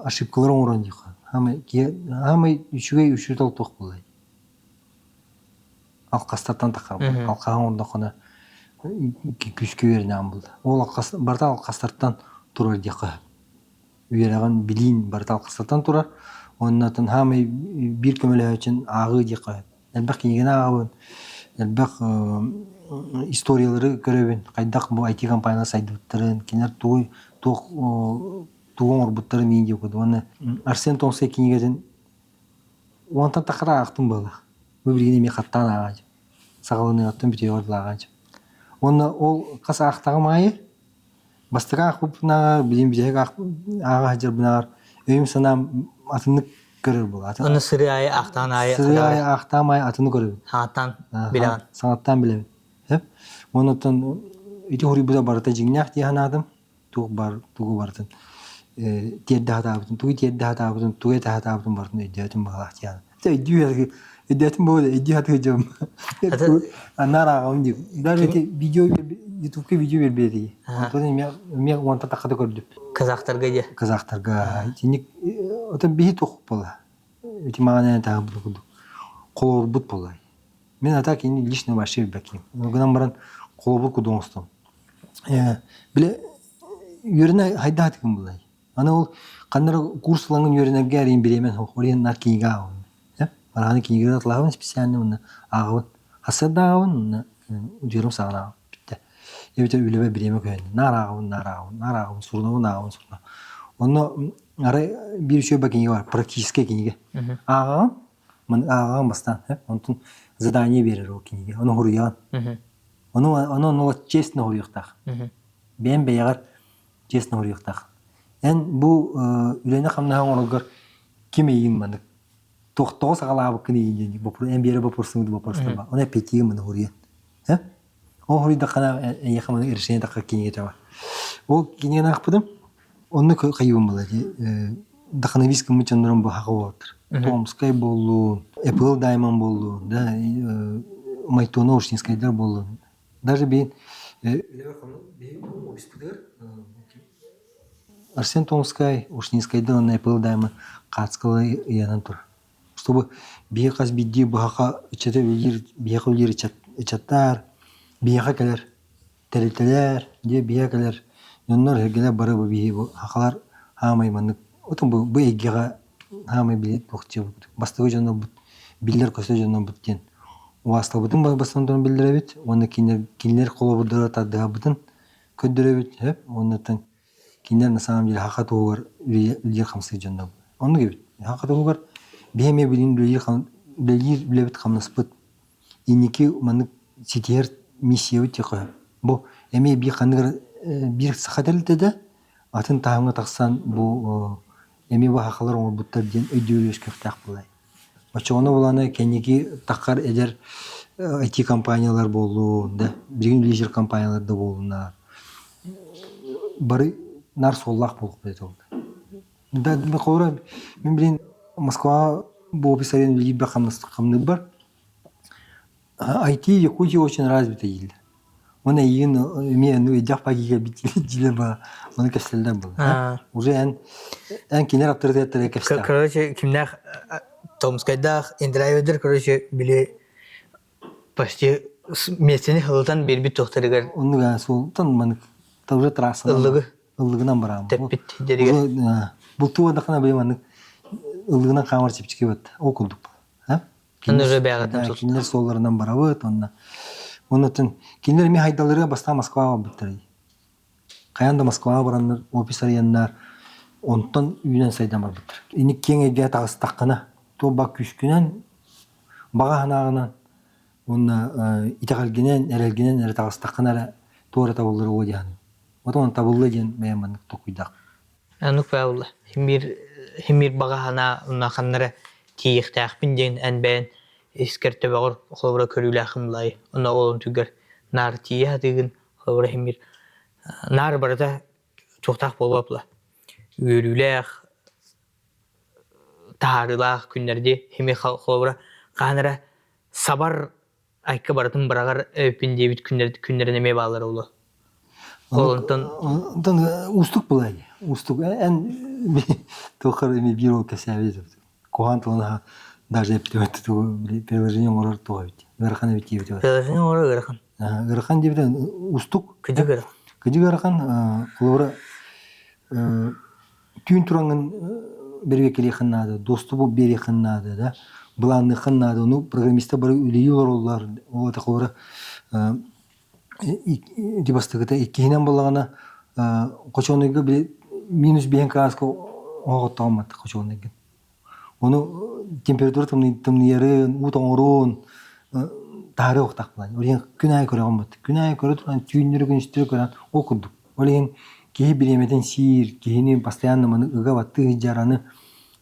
[SPEAKER 1] ошибкалар оңыран дейқа. Хамай үшүгей үшү тол тоқ болай. Алқастартан тақар бол. Алқаған орында қана күшке беріне ам болды. Ол барда алқастартан тұрар деқі. Үйераған білейін барда алқастартан тұрар. Оннатын хамай бір көмелі үшін ағы деқі. Әлбәқ кенеген ағауын. Әлбәқ историялары көребін. Қайдақ бұл IT компанияға сайдыбыттарын, кенер туғын орбыттарын мен деп көді. Оны Арсен Томскай кенегеден онтан тақыра ақтын болды. Өбіргене мен қаттан ағанчы. Сағалыны аттын бүтей ордыл ағанчы. Оны ол қас ақтағы майы, бастыға ақпып бұнағар, білем бітек аға жыр бұнағар, өйім санам атынық көрір бұл.
[SPEAKER 2] Оны сыры айы, ақтан айы.
[SPEAKER 1] Сыры айы, ақтан айы атыны көрір.
[SPEAKER 2] Саңаттан білеген.
[SPEAKER 1] Саңаттан білеген. Оны тұн, өте хұры бұда барыта жеңнәқ дейін адым, туғы бартын. Терді хатабытын, туғы терді хатабытын, туғы еті хатабытын бартын өйдейтін бағалақ дейін. Өйдейтін болды, өйде хатығы жауым. Нар ағауын дейім. Даже ютубке видео бербеді. Мен онта тақады көрдіп.
[SPEAKER 2] Қазақтарға де?
[SPEAKER 1] Қазақтарға. Отын бейі тоқып бола. Өте маған әне тағы бұды күлді. Қолы бұд болай. Мен ата кені лично башыр бәкем. Оғынан баран қолы бұд күді оңыстым. Біле, үйеріне хайда атығым болай. Ана ол қандары курсылаңын үйерінеге әрейін беремен, орен нар кенеге ағауын. Бараны кенеге атылағын специальный оны ағауын. Асырда ағауын, үйерім сағын ағауын. Бітті. Ебетер үйлебе береме көйенді. Нар ағауын, сұрнауын ағауын. Оны арай bir үшеу бәкенеге бар, практический кенеге. Ағауын бастан. Онтын задание берер ол кенеге. Оны ғұрыяған. Оны честно ғұрыяқтақ. Бән бәйағар честно ғұрыяқтақ. Ән бұл үлені қамнаған орылғар кем ейін мандық. Тоқтығы сағалабы күні ейін. Ән бері бапырсыңды бапырсыңды ба. Оны петеген мұны ғұрыян. Ол ғұрыйда қана әйеқаманы ерішіне таққа кенеге жаба. Ол кенеген ақпыдым. Оны қайуым болады. Дақаны вискі мұчан нұрын бұл хақы болатыр. Томскай болуын, Apple Diamond болуын, Майтона Ушнинскайдар болуын. Даже бейін Арсен Томскай, Ушнинскайдар, Apple Diamond қатысқалы еянан тұр. Чтобы бейі қаз бейді бұхақа бейі өлер үчаттар, бейі кәлер, тәрелтелер, бейі кәлер, Ноннор хергеле бары бу бии бу хакалар хамай мандык. Отун бу эгега хамай билет бокчу. Бастыгы жана бу биллер көсө жана буттен. Уаста бутун бастан билдиребит. Оны кинер коло будара тадга бутун көддөрөбүт, оннотон кинер на самом деле хакатуугар билер хамсы жана. Оны гебит. Хакатуугар беме билин билебит хамнаспыт. Иники мандык ситер миссия текө. Бу эме би кандыр bir sakadelde de atın tahımına taksan bu emi bu hakalar onu butlar diyen ödüyoruz köftek bulay. Maçı onu bulanı kendiki takar eder IT kampanyalar bolluğunda, bir gün leisure kampanyalar da bolluğunda. Bari nar sollak bolup dedi oldu. Da ben kora ben bilin Moskva bu opisarın bilgi bakamlı var. IT Якутия очень развита елді. Оны ең мен өйдақ пагиға бітілі ба, оны кәсілден бұл. Уже ән кенер авторитеттері кәсілден.
[SPEAKER 2] Короче, кімнәқ Томскайдақ, Индрайведер, короче, біле почти местені қылытан бербет тоқтарығар.
[SPEAKER 1] Оны ғана солтан мәнік таужа трасынан. Ұлығынан барамын.
[SPEAKER 2] Тәппет дерігер.
[SPEAKER 1] Бұл туадақына бәй мәнік ұлығынан қамар чепчіке бәт. Оқылдық.
[SPEAKER 2] Оны уже бәғатын
[SPEAKER 1] тұт. Кенер соларынан барабыт, онына. Онытын, кенер мен хайдалары баста Москваға бұттырай. Қаянда Москваға барандар, офисар яндар, онтан үйінен сайдан бар бұттыр. Енік кен әйге тағыз таққына, то бақ күшкінен, баға ханағынан, онына итақалгенен, әрелгенен, әрі тағыз таққына әрі туары табылдыры о дейін. Отын табылды дейін мәймандық тоқуйдақ.
[SPEAKER 2] Әнік бәуілі. Хемир баға хана ұнақанлары тиіқтәқпін дейін әнбәйін ескерті бағыр қолыбыра көрілі ақымлай. Оны олын түгер нар тие әдігін қолыбыра хемир. Нар барыда çoğtaq болбапла. Үйөрүләк, таарылақ күннерде хеме қолыбыра қаныра сабар айқы барытын бірағар өпіндебіт күннеріне ме бағалар олы.
[SPEAKER 1] Онтан ұстық бұлай. устук эн тохар эми бирол кесәбез. Кохан тона даже эптемет ту приложение орор тоит. Гырхан бити бит.
[SPEAKER 2] Приложение ора гырхан.
[SPEAKER 1] Гырхан дип устук.
[SPEAKER 2] Кыжы гырхан.
[SPEAKER 1] Кыжы гырхан кулора түйін туранган бербе келехин нады, досту бу берехин нады, да. Буланныхын нады, ну программистта бары үлейүлөр олар. О такора дибастыгыта иккинен боллагана кочоныгы бир минус 5 градуска оготтамат кочоныгы. Onu температура тымнырын, утоңорун тары октак булан. Олен күнай көрө гомбат. Күнай көрө турган түйүннөрү күнүстүрө көрөн окудук. Олен кеһи биремеден сир, кехини постоянно маны ыга батты жараны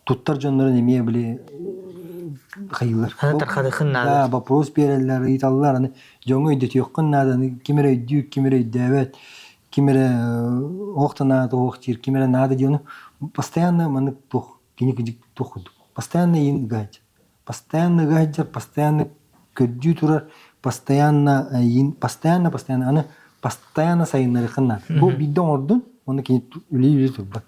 [SPEAKER 1] туттар жоннорун эмие биле хайылар.
[SPEAKER 2] Тархадыхын нады.
[SPEAKER 1] Да, вопрос берелер, италлар аны жоңо өйдөтөккөн нады, кимере өйдүк, кимере өйдөбөт, кимере октана токтир, кимере нады диону постоянно маны тох, киник тохуд. Постоянно ин гать. Постоянно гать, постоянно көддү турар, постоянно ин, постоянно аны постоянно сайыннары хынна. Бу бидон ордун, оны киник үлей турбат.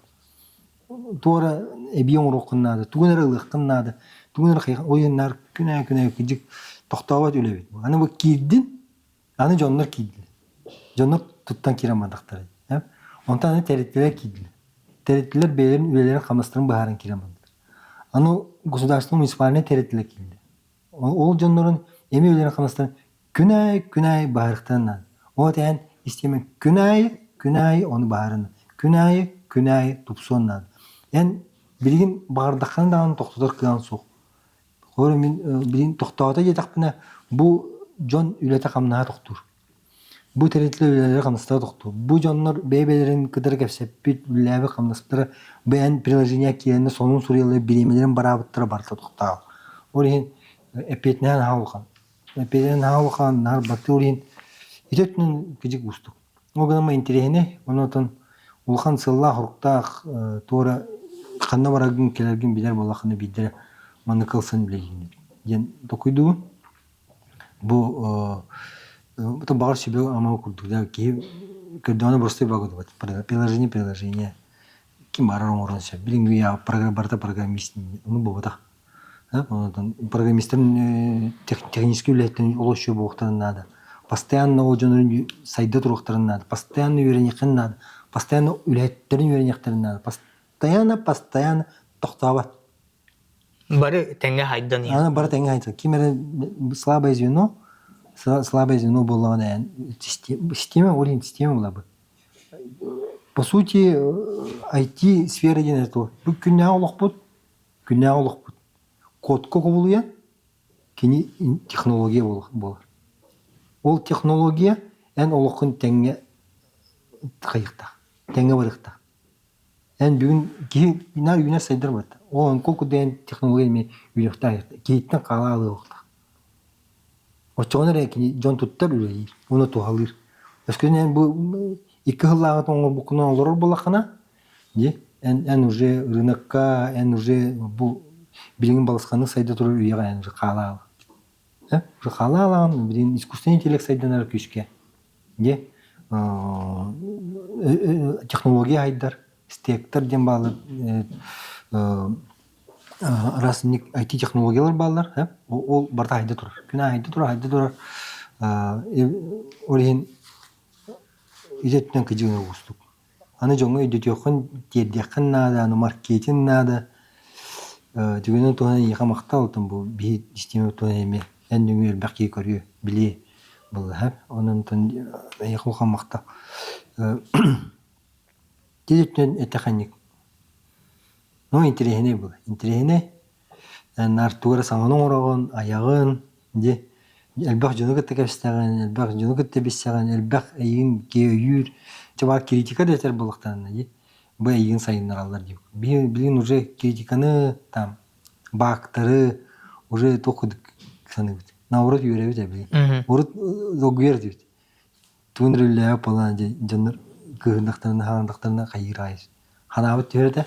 [SPEAKER 1] Туора эбион рокуннады, тугунары ылыккыннады, тугунары хайхан ойыннар күнә кижик токтообат үлебит. Аны бу кирдин, аны жоннор кийди. Жоннор туттан кирамадыктар. Онтан аны тереттелер кийди. Тереттелер белерин үлелерин камастырын баарын кирамадыктар. Аны государственный муниципальный тереттелер кийди. Ол жоннорун эми үлелерин камастырын күнәй баарыктан. Вот эн истемен күнәй оны баарын. Күнәй тупсоннады. Эн билигин бардаккан дагы токтотор кылган сук. Хор мен билин токтоото жетакпына бу жон үлете камнаа токтур. Бу теретле үлелер камнаста токтур. Бу жоннор бебелерин кыдыр кепсеппит үлебе камнаспытыр. Бен приложение киенне сонун сурыйлы биремелерин барабыттыр барта токтоо. Орин эпетнен хаулган. Нар батурин итетнен кижик устук. Огама интересне, онотон улхан сылла хурктах тора ханна барагын келерген билер болахыны бидер маны кылсын билеген. Ген токуйду бу это багар себе ама курдуда ки кырданы просто багыды бат. Приложение ким барарың оранса билингви я программист ну бовата. Онотон программисттин технический үлеттен олошу боктарын надо. Постоянно ол жонун сайда туруктарын надо. Постоянно үйренекин надо. Постоянно үлеттерин үйренектерин надо. Постоянно токтообат.
[SPEAKER 2] Бары теңге хайдан.
[SPEAKER 1] Аны бары теңге хайдан. Кимере слабое звено боллаган система олин система булабы. По сути, IT сфера деген это. Бу күнә олукпут. Код кобулуя. Кини технология болар. Ол технология эн олукун теңге кайыкта. Теңге барыкта. Эн бүгүн кинар юнер сайдар бар. Ол колку ден технология ми үйрөктө. Кейттен калалы окта. Очонер эки жон туттар үлей. Уну туалыр. Өскөнен бу 2 жылга тоңго букуна олор болакана. Эн уже рынокка, эн уже бу билген балысканы сайда турur үйгө эн уже калалы. Уже калалан, билин искусственный интеллект сайданар күчкө. Технология айдар, стектор ден баалар, расник IT технологиялар баалар, ол барда айда турар. Күнә айда турар. Олин идеттен кыжыгына устук. Аны жоңго өйдөтөкөн тердекин нада, аны маркетинг нада. Түгөнөн тона яка макталтым бу би система тона эме. Эндүңөр бакый көрү били бул онун тон якылган макта. Директен этеханик. Но интересне бул. Интересне. Нар тугара саңанын орогон, аягын, элбах жөнөгө текебистеген, элбах жөнөгө тебисеген, элбах айын кеюр. Чаба критика детер булактан, бу айын сайыннар алар деп. Билин уже критиканы там бактары уже токудук саныбыт. Наурут үйрөбүт эби. Урут догуер дейт. Түнрүлө палан жандар кыгындактарына, хандактарына кайырайыз. Ханабыт үйрөдө.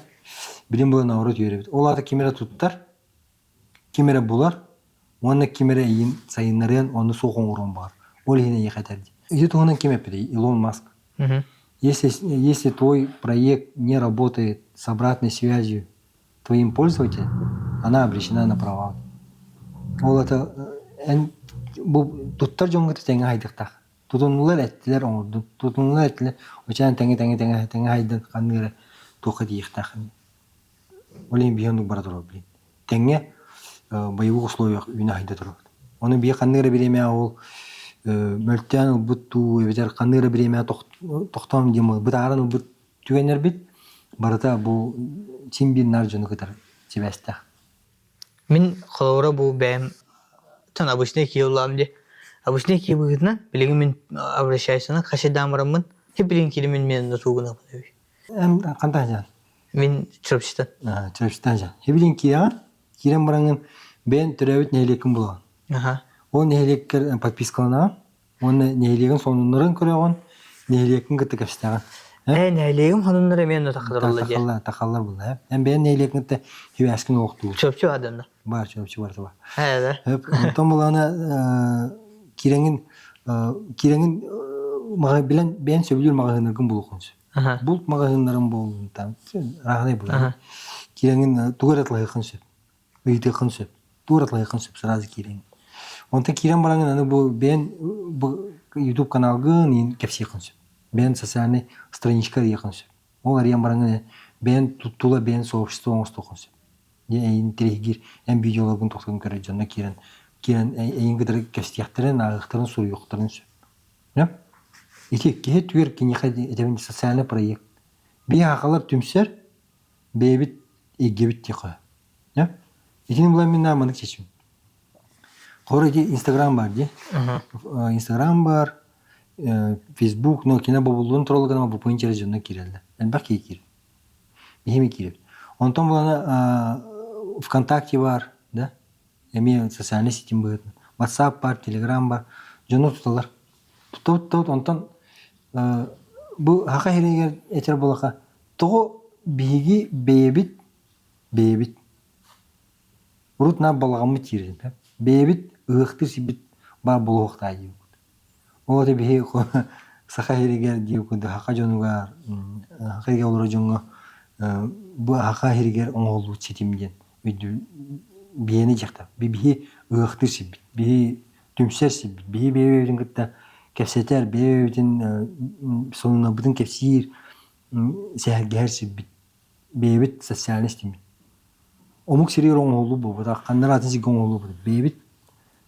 [SPEAKER 1] Билин бу наурут үйрөбүт. Оларды кимере туттар? Кимере булар? Оны кимере ийин сайыннарын, оны сокон урун бар. Ол эне якатар. Үйдө тугунан ким эпеди? Илон Маск. Если твой проект не работает с обратной связью твоим пользователям, она обречена на провал. Ол это bu tuttar jonga tenga haydыкта. Tutunlar ettiler onu. Tutunlar ettiler. Oçan tenga haydan kanıra toka diyekta. Олин бияндык бара турат билин. Теңге боевых условиях үйүнө хайда турат. Оны бия каныра биреме ол мөлтөн бутту эбетер каныра биреме токтом дем бутарын бут түгенер бит. Барата бу чимбин наржыны кытар чебеста.
[SPEAKER 2] Мен холора бу бэм тан обычный киюлам де. Обычный киюгына билеген мен обращаюсь каши дамырамын. Хепилин килимен мен натугуна бу.
[SPEAKER 1] Эм кандай жан?
[SPEAKER 2] Мен чөпчтан.
[SPEAKER 1] Чөпчтан жан. Хепилин кия, кирен бараңын бен төрөбүт нелекин булган.
[SPEAKER 2] Аха.
[SPEAKER 1] Ол нелектер подпискалана, оны нелеген сонунларын көрөгөн, нелектин кытты кепстаган.
[SPEAKER 2] Нелегим ханымнар мен тахаллар же.
[SPEAKER 1] Тахаллар булды. Эм бен нелектинте хибаскын окту.
[SPEAKER 2] Чөпчү адамдар.
[SPEAKER 1] Бар чөпчү бар таба.
[SPEAKER 2] Да.
[SPEAKER 1] Онтон булана киреңин мага билен бен сөбүлүр магазиннаргын булукунчу. Бул магазиннарын болду там. Рахнай булды. Киреңин тугаратлай кынчы. Үйдө кынчы. Тугаратлай кынчы сразу киреңин. Онта кирен бараңын аны бу бен YouTube каналгын кепси кынчы. Бен социальный страничка якынчы. Ол ариян бараңын бен туттула бен сообщество оңосту кынчы. Интерегир эм видеологун токтон көрө жана кирен эйин кыдыр кепсияктырын агыктырын суюктырын. Я? Ити кет түгер кинеха этебин социальный проект. Би акалар түмсер бебит эгебит тиха. Я? Итин булам мен наманы чечим. Хорыди Instagram бар ди. Instagram бар, Facebook, но кина бабулун трологана бу поинчер жөнүнө кирелди. Элбаки кир. Бихими кирет. Онтон булана ВКонтакте бар, да? Эми социальный сетим бар. WhatsApp бар, Telegram бар. Жөнү туталар. Тутут онтон бу хака херегер этер болака. Того биги бебит. Урут на балгамы тирен, да? Бебит ыхты сибит бар болохта дип. Ол да бие саха херегер дип куды хака жонуга хакыга олор жонго бу хака херегер оңолу читимден үйдү биени жакта бие ыхты сибит бие түмсер сибит бие бебедин кытта кепсетер бебедин сонуна бутун кепсир сэгер сибит бебит социалист дими омук сирер оңолу бу да кандаратын сиг оңолу бу бебит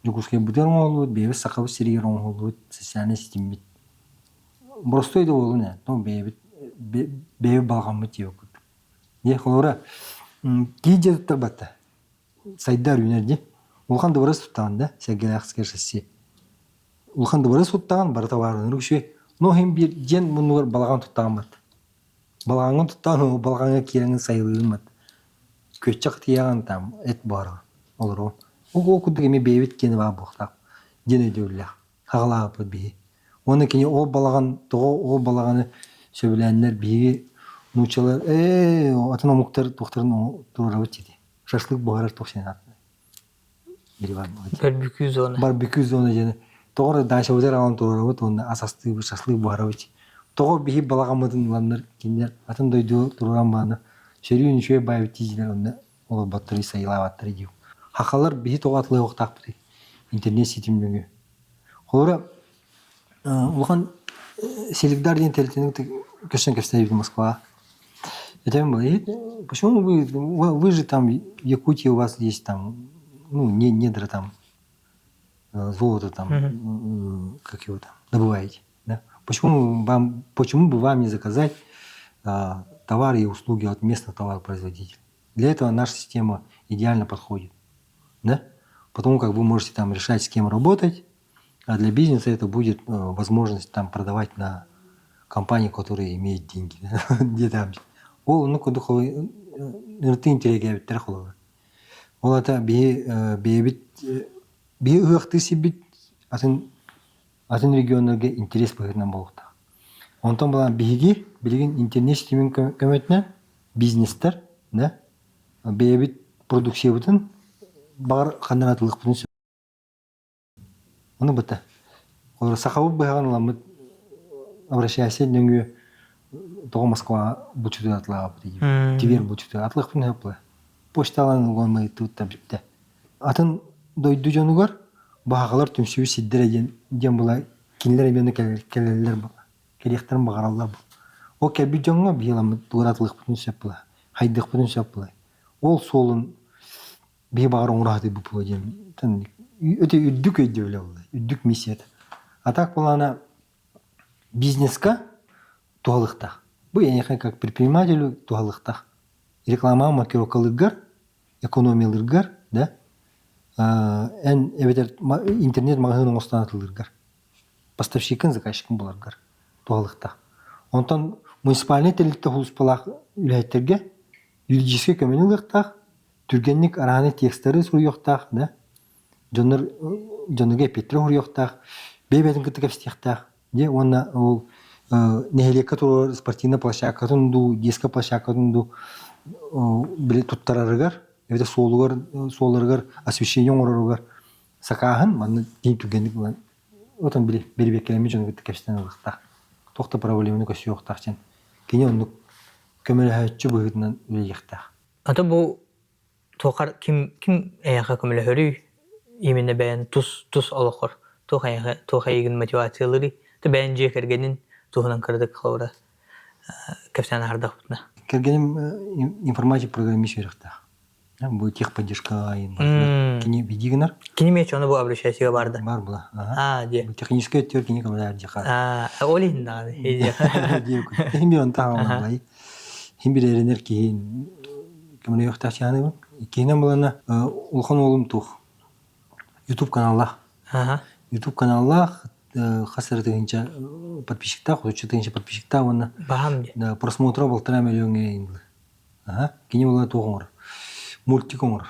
[SPEAKER 1] жукуске бутер оңолу бебит сакабы сирер оңолу социалист дими Бростой да болу не то бебит балгамы тиок не холора киже табата сайдар юнерди улхан доброс туттан да сэгелакс керсеси улхан доброс туттан бар товарын рукше но хем бир жен мунур балган туттан бат балган туттан балганга киреңин сайылын бат көчөк тияган там эт бар олор о кудук эми бебит кени ба бохтак жен өдөлө хагалап би оны кени о балаган того о балаганы сөбүләннәр биги нучалар атына муктар тохтарын турабыт диди шашлык багар тохсенат бирвар
[SPEAKER 2] Барбекю зона.
[SPEAKER 1] Барбекю зона жена тогор даша өзөр алан турабыт оны асасты шашлык багарабыт того биги балагамдын ланнар кинер атын дойду турган баны шерүүн шөй байбыт дизилер онда ол баттыры сайлаваттыр дип хакалар биги тогатлы октакпы интернет сетимдеги холора улхан селигдар ден телетинг көшөн кепстей в Москва. Это почему вы же там в Якутии у вас есть там ну недра там золото там как его там добываете, да? Почему бы вам не заказать товары и услуги от местных товаропроизводителей? Для этого наша система идеально подходит, да? Потому как вы можете там решать, с кем работать. А для бизнеса это будет возможность там продавать на компании, которые имеют деньги. Где там? Ол ну кудухой ныртын терегебит терхолова. Ол ата бебит ыхты сибит атын региондарга интерес быгынан болукта. Онтон булан биги билген интернет системин көмөтүнө бизнестер, да? Бебит продукциябытын бар канаратлык бүтүн. Оны быта. Олар сахабы быган ламыт обращайся дөнгө того Москва бучуты атлап дейді. Тивер бучуты атлах пин хапла. Почталан угонмай тут там бипте. Атын дойду жонугар бағалар түмсүбү сиддер ден булай кинлер эбени келелер бұл. Керектерин багаралар бұл. О кеби жонга биламы туратлык бүтүн сапла. Хайдык бүтүн сапла. Ол солун би багар оңрады бу пойдем. Тан өтө үддүк өйдөлө болду. Үддүк миссия. А так булана бизнеска туалыкта. Бу эне как предпринимателю туалыкта. Реклама маркировкалыгар, экономиялыгар, да? Эн эбетер интернет магазинын останатылыгар. Поставщикын заказчикын буларгар туалыкта. Онтон муниципальный телетте хулуспалак үләйттерге юридический көмөнүлыктак, түргенник араны текстері суруйоктак, да? Жонырге петре хуруйоктак, бебедин кытыкапстияктак, де онна ол нехелекка туру спортивный площадкатын ду, детская площадкатын ду биле туттарарыгар, эбете соларыгар освещение оңороругар сакаһын, манны тиң түргенник булан. Отон биле бербеккелеми жонырге кытыкапстияктак. Тохта проблеманы көсүйоктак сен. Кене онну көмөлөһөччү быгытынан үлейектак.
[SPEAKER 2] Ата бу тохар ким эяха көмөлөһөрү именно бәян тус олохор. Тохайгын мотивациялары те бәян жекергенин тухунан кырдык кылыра. Кепсен ардак бутна.
[SPEAKER 1] Кергеним информатик программист верехтак. Бу техподдержка айын. Кене бидигинер.
[SPEAKER 2] Кини меч оны бу обращайсыга барды.
[SPEAKER 1] Бар була.
[SPEAKER 2] Де.
[SPEAKER 1] Технический өттөр кене камалар жака.
[SPEAKER 2] Олинда.
[SPEAKER 1] Химбир онтагы. Химбир эренер кейін кемне yoktaq чаны бу. Кейинен булана улхан олум тух. YouTube каналлах. YouTube каналлах хасыр дегенче подписчиктар, хочет дегенче подписчиктар оны.
[SPEAKER 2] Бахам де.
[SPEAKER 1] Да, просмотра 1,5 миллион инде. Кейинен булана тухуңор. Мультик оңор.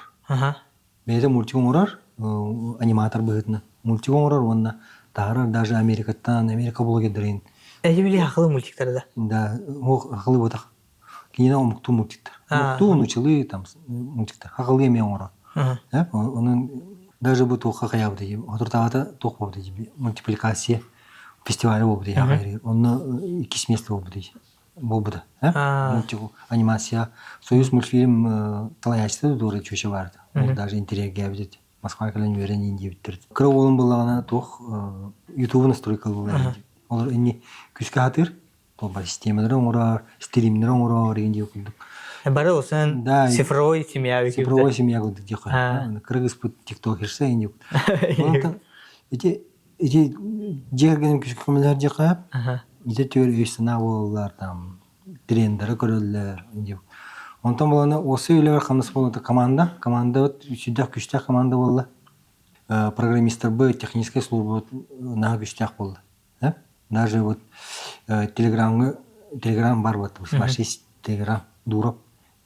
[SPEAKER 1] Бейде мультик оңорар, аниматор быгытны. Мультик оңорар онна тагыра даже Америка блогердерин.
[SPEAKER 2] Эжибили акылы мультиктарда.
[SPEAKER 1] Да, акылы ботак. Кейинен омуктуу мультиктар. Омуктуу нучылы там мультиктар. Акылы эме оңорар. Онун даже бу тухка каябды. Отуртагата тух болду. Мультипликация фестивале болду. Онны 2 место болду. Болду. Мультик анимация. Союз мультфильм талаячты дуры чөчө барды. Ол даже интерьерге бит. Москва кален үйренин дебиттер. Кроволун булгана тух YouTube настройкал болду. Олар эни күскө хатыр. Бар системалар оңорар, стримдер оңорар дегенде окудук.
[SPEAKER 2] Бары осан цифровой семья.
[SPEAKER 1] Цифровой семья кылдык дек. Кыргыз пут TikTok hérсе инде. Онтан эти жергеним күскө комелер дек. Эти төр өйсүнө боллар там трендер көрөлөр инде. Онтан буланы осы үйлер камыс болду команда үчүдө күчтө команда болду. Программисттер бу техническая служба на күчтө болду. Даже вот Telegram бар вот, машист Telegram дурап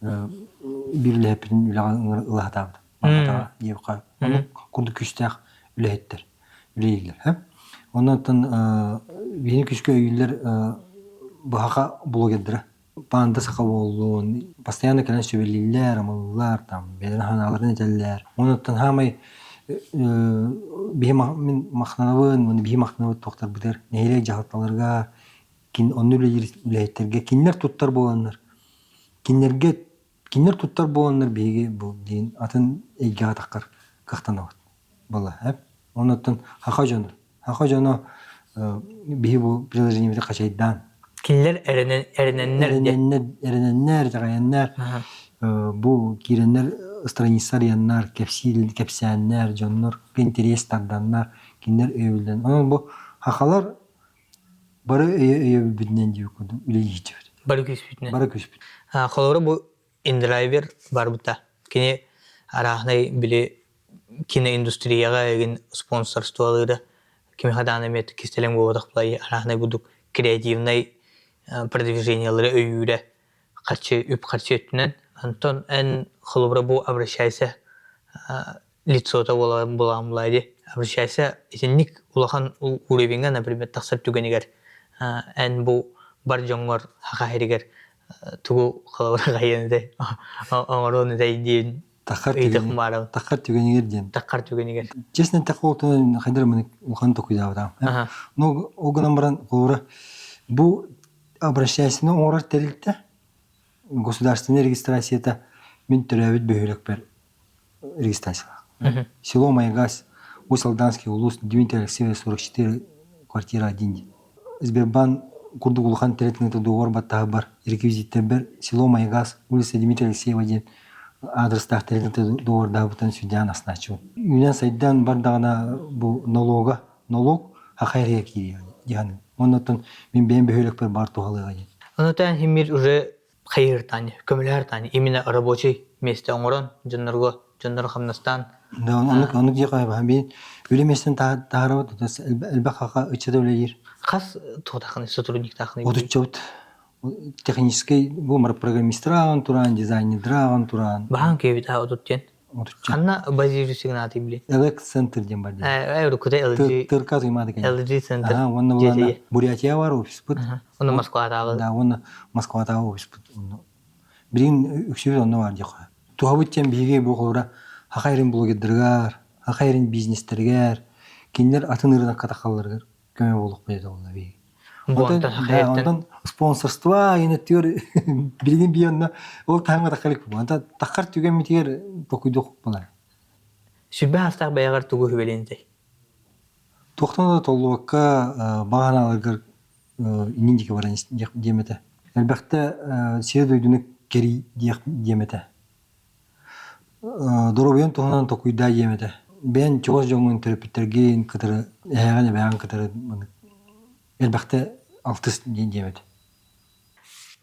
[SPEAKER 1] бирлепин улатабы. Мата евка. Курды күчтәк үләйттер. Үләйләр, Оннан бини күчкө өйлөр баха блогердер. Панда сака болду. Постоянно келен сөбелилер, амаллар там, беден ханаларын этеллер. Оннан хамай бихим махнавын, бихим махнавын тоқтар бідер. Нехелек жағатталарға, онны үләйеттерге, кинлер туттар боланлар. Кинлер туттар боланлар бейге бұл дейін атын әйге атаққар қақтан ауыт. Бола, Оннан хақа жоны. Хақа жоны бейге бұл приложениемді қачайдан.
[SPEAKER 2] Кинлер әріненнер жағаяннар. Бұл киреннер страницалар яннар, кепсәннәр, жоннор, пентерестарданнар, кинлер өйілден. Онан бұл хақалар бары өйілбідінен дейі көдім, үлейді. Бары көспүтінен.
[SPEAKER 1] Бары көспүтінен.
[SPEAKER 2] Қолары бұл индрайвер бар бұта. Кені арағынай біле киноиндустрияға егін спонсорстволары кеме қадан әмет кестелен болдық бұлай арағынай бұдық креативнай продвижениялары өйірі қарчы өттінен. Антон эн холобра бу обращайся лицо-то буламлайды. Обращайся, ник улахан уровенга, например, тахсар түгенегер. Эн бу бар жоңгор хакайригер тугу холобра гайенде. Оңороны дейдин.
[SPEAKER 1] Тахар түгенегер ден.
[SPEAKER 2] Тахар түгенегер.
[SPEAKER 1] Честно, тахолтон хайдар мен улахан токуйдабыдам. Но огынан баран холобра бу обращайся на орар терилте. Государственная регистрация это мен төрәбит бөһөлөк бер регистрация. Село Майгас, Усть-Алданский улус, Дмитрий Алексеевич, 44, квартира 1. Сбербанк курдук улхан теретинде договор баттагы бар. Реквизиттер бер. Село Майгас, улица Дмитрия Алексеева 1. Адрестах теретинде договор да бутан судьян асначу. Юнан сайдан бар дагана бу налог хахайрия кири. Диганы. Оннотон мен бен бөһөлөк бер бар тухалыга.
[SPEAKER 2] Онотан химир уже хайыр тани, көмөлөр тани, именно рабочий месте оңорон, жоннор хамнастан.
[SPEAKER 1] Да, onu diye kayba. Ben ölemesinden taharaba tutas elbaq haqa içede öyleyir.
[SPEAKER 2] Қас тоқтақын, сотрудник тақын.
[SPEAKER 1] Odutçavut. Технический бумар программистраган туран, дизайнердраган туран.
[SPEAKER 2] Баан кебит одуттен.
[SPEAKER 1] Odutça.
[SPEAKER 2] Ханна базирусигин ати биле.
[SPEAKER 1] Elek center diyem var diye.
[SPEAKER 2] Эвру куте LG
[SPEAKER 1] Tırkaz uymadı ki.
[SPEAKER 2] LG Center.
[SPEAKER 1] Aha, onun bulana Бурятия var ofis put.
[SPEAKER 2] Оны Москвадагы.
[SPEAKER 1] Da, onun Moskva'da ofis put. Birin üksübüz onu var diye. Tuhabıtçen biege bu kora haqayrin bloggerler, haqayrin bizneslerger, kinler atınırına katakallargar. Köme bolup beyde onlar biege. Ondan sponsorstva yönetiyor bilgin bir yanına o tamamen takılık bu. Anta takar tügen mitiyer dokuydu bunlar.
[SPEAKER 2] Sübbe hastaq bayağır tuğu hüvelinde.
[SPEAKER 1] Toxtanda da tollu vakka bağanalargar inindiki var diyemete. Elbette sire duydunu geri diyemete. Dorobiyon tohunan tokuyda diyemete. Ben çoğuz jongun terapitlergin kıtırı, ehegane beyan kıtırı elbette altız diyemete.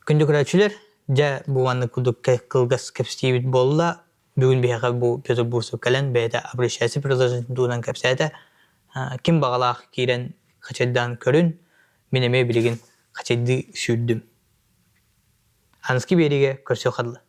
[SPEAKER 2] Күндү көрәчүләр, жа буанны кудук кылгас кепстибит болла, бүгүн бияга бу Петр Бурсов кален бәйдә обращайся приложение дудан кепсәдә. Ким багалак кирен хачайдан көрүн, менеме билеген хачайды сүрдүм. Ански бериге көрсө кадылы.